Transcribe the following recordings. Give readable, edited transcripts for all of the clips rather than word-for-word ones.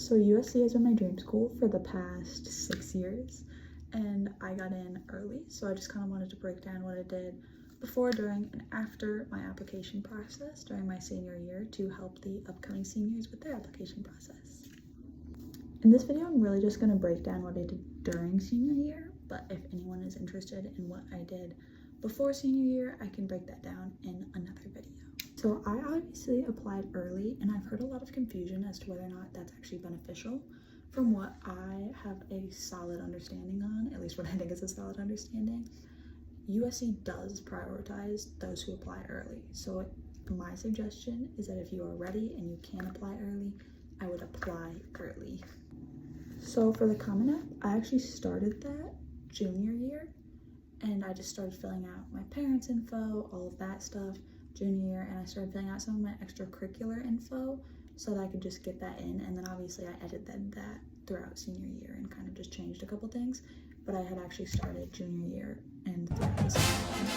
So USC has been my dream school for the past 6 years, and I got in early, so I just kind of wanted to break down what I did before, during, and after my application process during my senior year to help the upcoming seniors with their application process. In this video, I'm really just going to break down what I did during senior year, but if anyone is interested in what I did before senior year, I can break that down in another video. So I obviously applied early, and I've heard a lot of confusion as to whether or not that's actually beneficial. From what I have a solid understanding on, at least what I think is a solid understanding, USC does prioritize those who apply early. So my suggestion is that if you are ready and you can apply early, I would apply early. So for the Common App, I actually started that junior year, and I just started filling out my parents' info, all of that stuff, junior year, and I started filling out some of my extracurricular info so that I could just get that in, and then obviously I edited that throughout senior year and kind of just changed a couple things, but I had actually started junior year and throughout the senior year.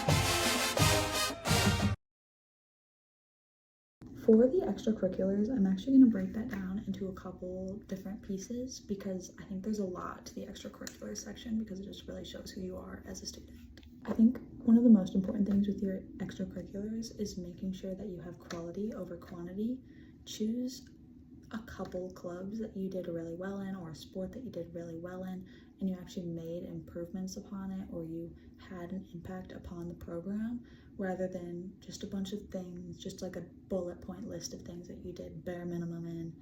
For the extracurriculars, I'm actually going to break that down into a couple different pieces because I think there's a lot to the extracurricular section because it just really shows who you are as a student. I think one of the most important things with your extracurriculars is making sure that you have quality over quantity. Choose a couple clubs that you did really well in, or a sport that you did really well in, and you actually made improvements upon it, or you had an impact upon the program, rather than just a bunch of things, just like a bullet point list of things that you did bare minimum in,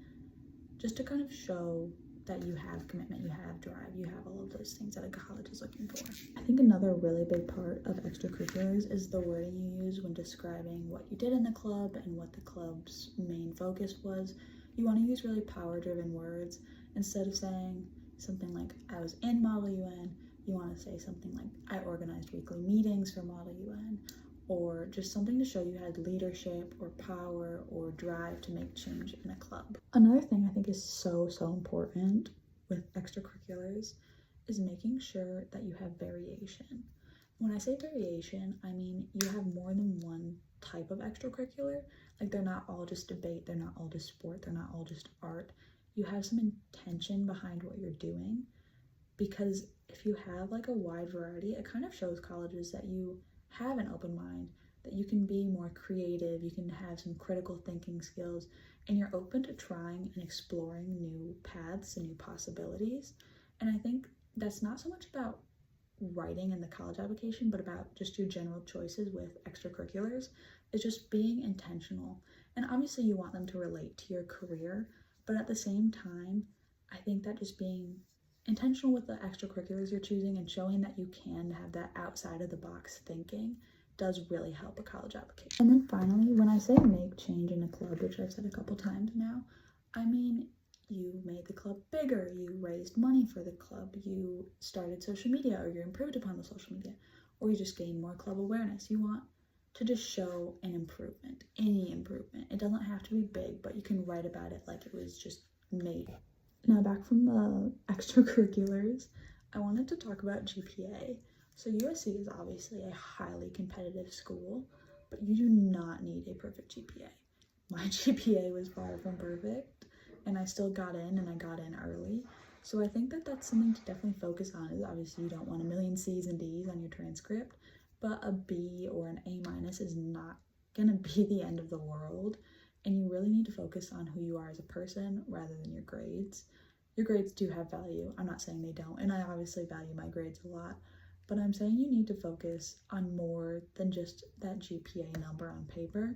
just to kind of show that you have commitment, you have drive, you have all of those things that a college is looking for. I think another really big part of extracurriculars is the wording you use when describing what you did in the club and what the club's main focus was. You want to use really power-driven words. Instead of saying something like, I was in Model UN, you want to say something like, I organized weekly meetings for Model UN, or just something to show you had leadership or power or drive to make change in a club. Another thing I think is so important with extracurriculars is making sure that you have variation. When I say variation, I mean you have more than one type of extracurricular. Like, they're not all just debate, they're not all just sport, they're not all just art. You have some intention behind what you're doing, because if you have like a wide variety, it kind of shows colleges that you have an open mind, that you can be more creative, you can have some critical thinking skills, and you're open to trying and exploring new paths and new possibilities. And I think that's not so much about writing in the college application, but about just your general choices with extracurriculars. Is just being intentional. And obviously you want them to relate to your career, but at the same time, I think that just being intentional with the extracurriculars you're choosing and showing that you can have that outside of the box thinking does really help a college application. And then finally, when I say make change in a club, which I've said a couple times now, I mean you made the club bigger, you raised money for the club, you started social media, or you improved upon the social media, or you just gained more club awareness. You want to just show an improvement, any improvement. It doesn't have to be big, but you can write about it like it was just made. Now back from the extracurriculars, I wanted to talk about GPA. So USC is obviously a highly competitive school, but you do not need a perfect GPA. My GPA was far from perfect, and I still got in, and I got in early. So I think that that's something to definitely focus on. Is obviously you don't want a million C's and D's on your transcript, but a B or an A- is not gonna be the end of the world, and you really need to focus on who you are as a person rather than your grades. Your grades do have value, I'm not saying they don't, and I obviously value my grades a lot, but I'm saying you need to focus on more than just that GPA number on paper,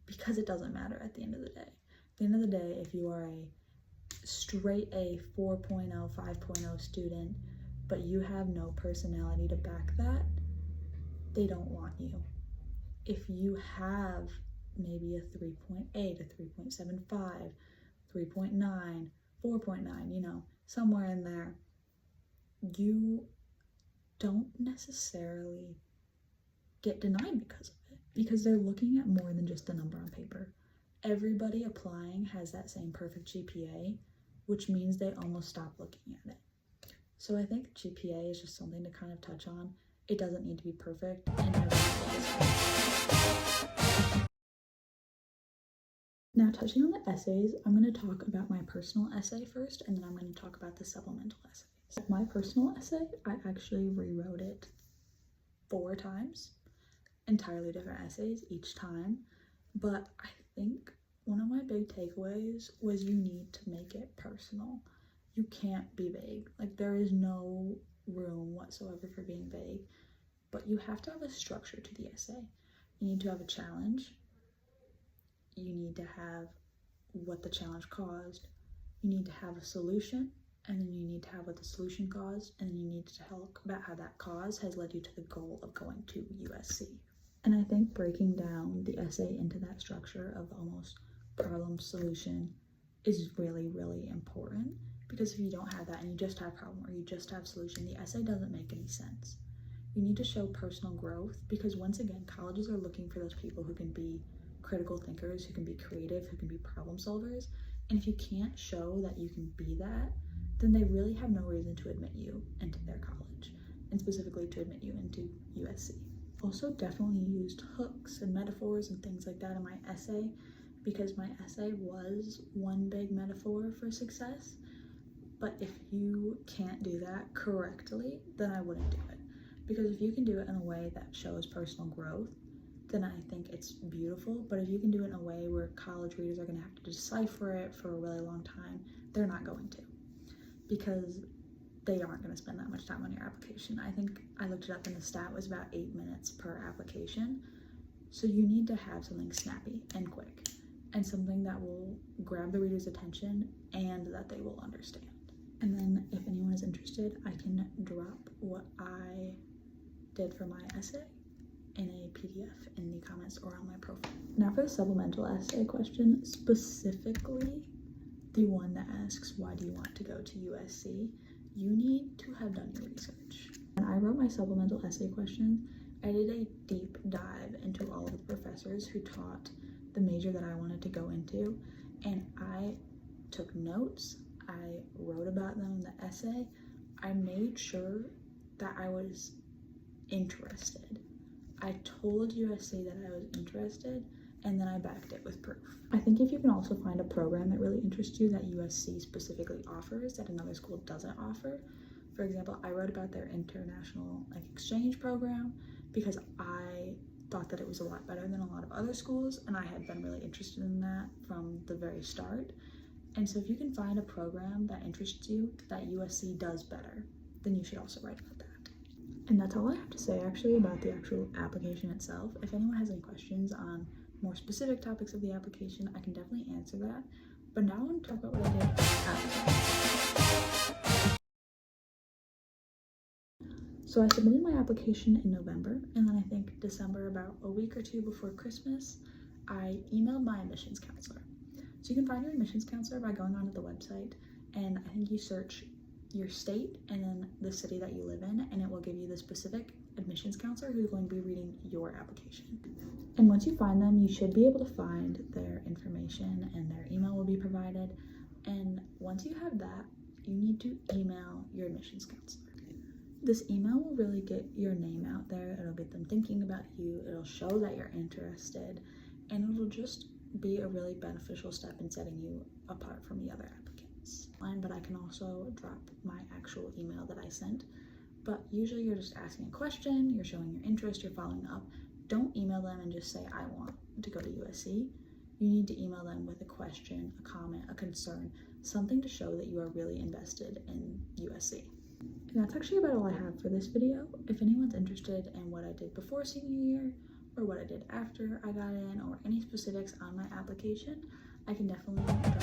because it doesn't matter at the end of the day. At the end of the day, if you are a straight A 4.0, 5.0 student, but you have no personality to back that, they don't want you. If you have maybe a 3.8, a 3.75, 3.9, 4.9, you know, somewhere in there, you don't necessarily get denied because of it, because they're looking at more than just the number on paper. Everybody applying has that same perfect GPA, which means they almost stop looking at it. So I think GPA is just something to kind of touch on. It doesn't need to be perfect, and Now, touching on the essays, I'm going to talk about my personal essay first, and then I'm going to talk about the supplemental essays. So my personal essay, I actually rewrote it 4 times, entirely different essays each time, but I think one of my big takeaways was you need to make it personal. You can't be vague. Like, there is no room whatsoever for being vague, but you have to have a structure to the essay. You need to have a challenge. You need to have what the challenge caused. You need to have a solution, and then you need to have what the solution caused, and then you need to talk about how that cause has led you to the goal of going to USC. And I think breaking down the essay into that structure of almost problem solution is really, really important, because if you don't have that and you just have problem or you just have solution, the essay doesn't make any sense. You need to show personal growth, because once again, colleges are looking for those people who can be critical thinkers, who can be creative, who can be problem solvers. And if you can't show that you can be that, then they really have no reason to admit you into their college, and specifically to admit you into USC. Also, definitely used hooks and metaphors and things like that in my essay, because my essay was one big metaphor for success. But if you can't do that correctly, then I wouldn't do it. Because if you can do it in a way that shows personal growth, then I think it's beautiful. But if you can do it in a way where college readers are going to have to decipher it for a really long time, they're not going to, because they aren't going to spend that much time on your application. I think I looked it up and the stat was about 8 minutes per application. So you need to have something snappy and quick, and something that will grab the reader's attention and that they will understand. And then if anyone is interested, I can drop what I did for my essay in a PDF in the comments or on my profile. Now for the supplemental essay question, specifically the one that asks, why do you want to go to USC? You need to have done your research. When I wrote my supplemental essay question, I did a deep dive into all of the professors who taught the major that I wanted to go into, and I took notes, I wrote about them in the essay. I made sure that I was interested. I told USC that I was interested, and then I backed it with proof. I think if you can also find a program that really interests you that USC specifically offers that another school doesn't offer. For example, I wrote about their international exchange program because I thought that it was a lot better than a lot of other schools, and I had been really interested in that from the very start. And so if you can find a program that interests you that USC does better, then you should also write about that. And that's all I have to say actually about the actual application itself. If anyone has any questions on more specific topics of the application, I can definitely answer that. But now I want to talk about what I did after. So I submitted my application in November, and then I think December, about a week or 2 before Christmas, I emailed my admissions counselor. So you can find your admissions counselor by going onto the website, and I think you search your state and then the city that you live in, and it will give you the specific admissions counselor who's going to be reading your application. And once you find them, you should be able to find their information, and their email will be provided. And once you have that, you need to email your admissions counselor. This email will really get your name out there. It'll get them thinking about you. It'll show that you're interested, and it'll just be a really beneficial step in setting you apart from the other applicants. But I can also drop my actual email that I sent. But usually you're just asking a question, you're showing your interest, you're following up. Don't email them and just say, I want to go to USC. You need to email them with a question, a comment, a concern, something to show that you are really invested in USC. And that's actually about all I have for this video. If anyone's interested in what I did before senior year, or what I did after I got in, or any specifics on my application, I can definitely drop it.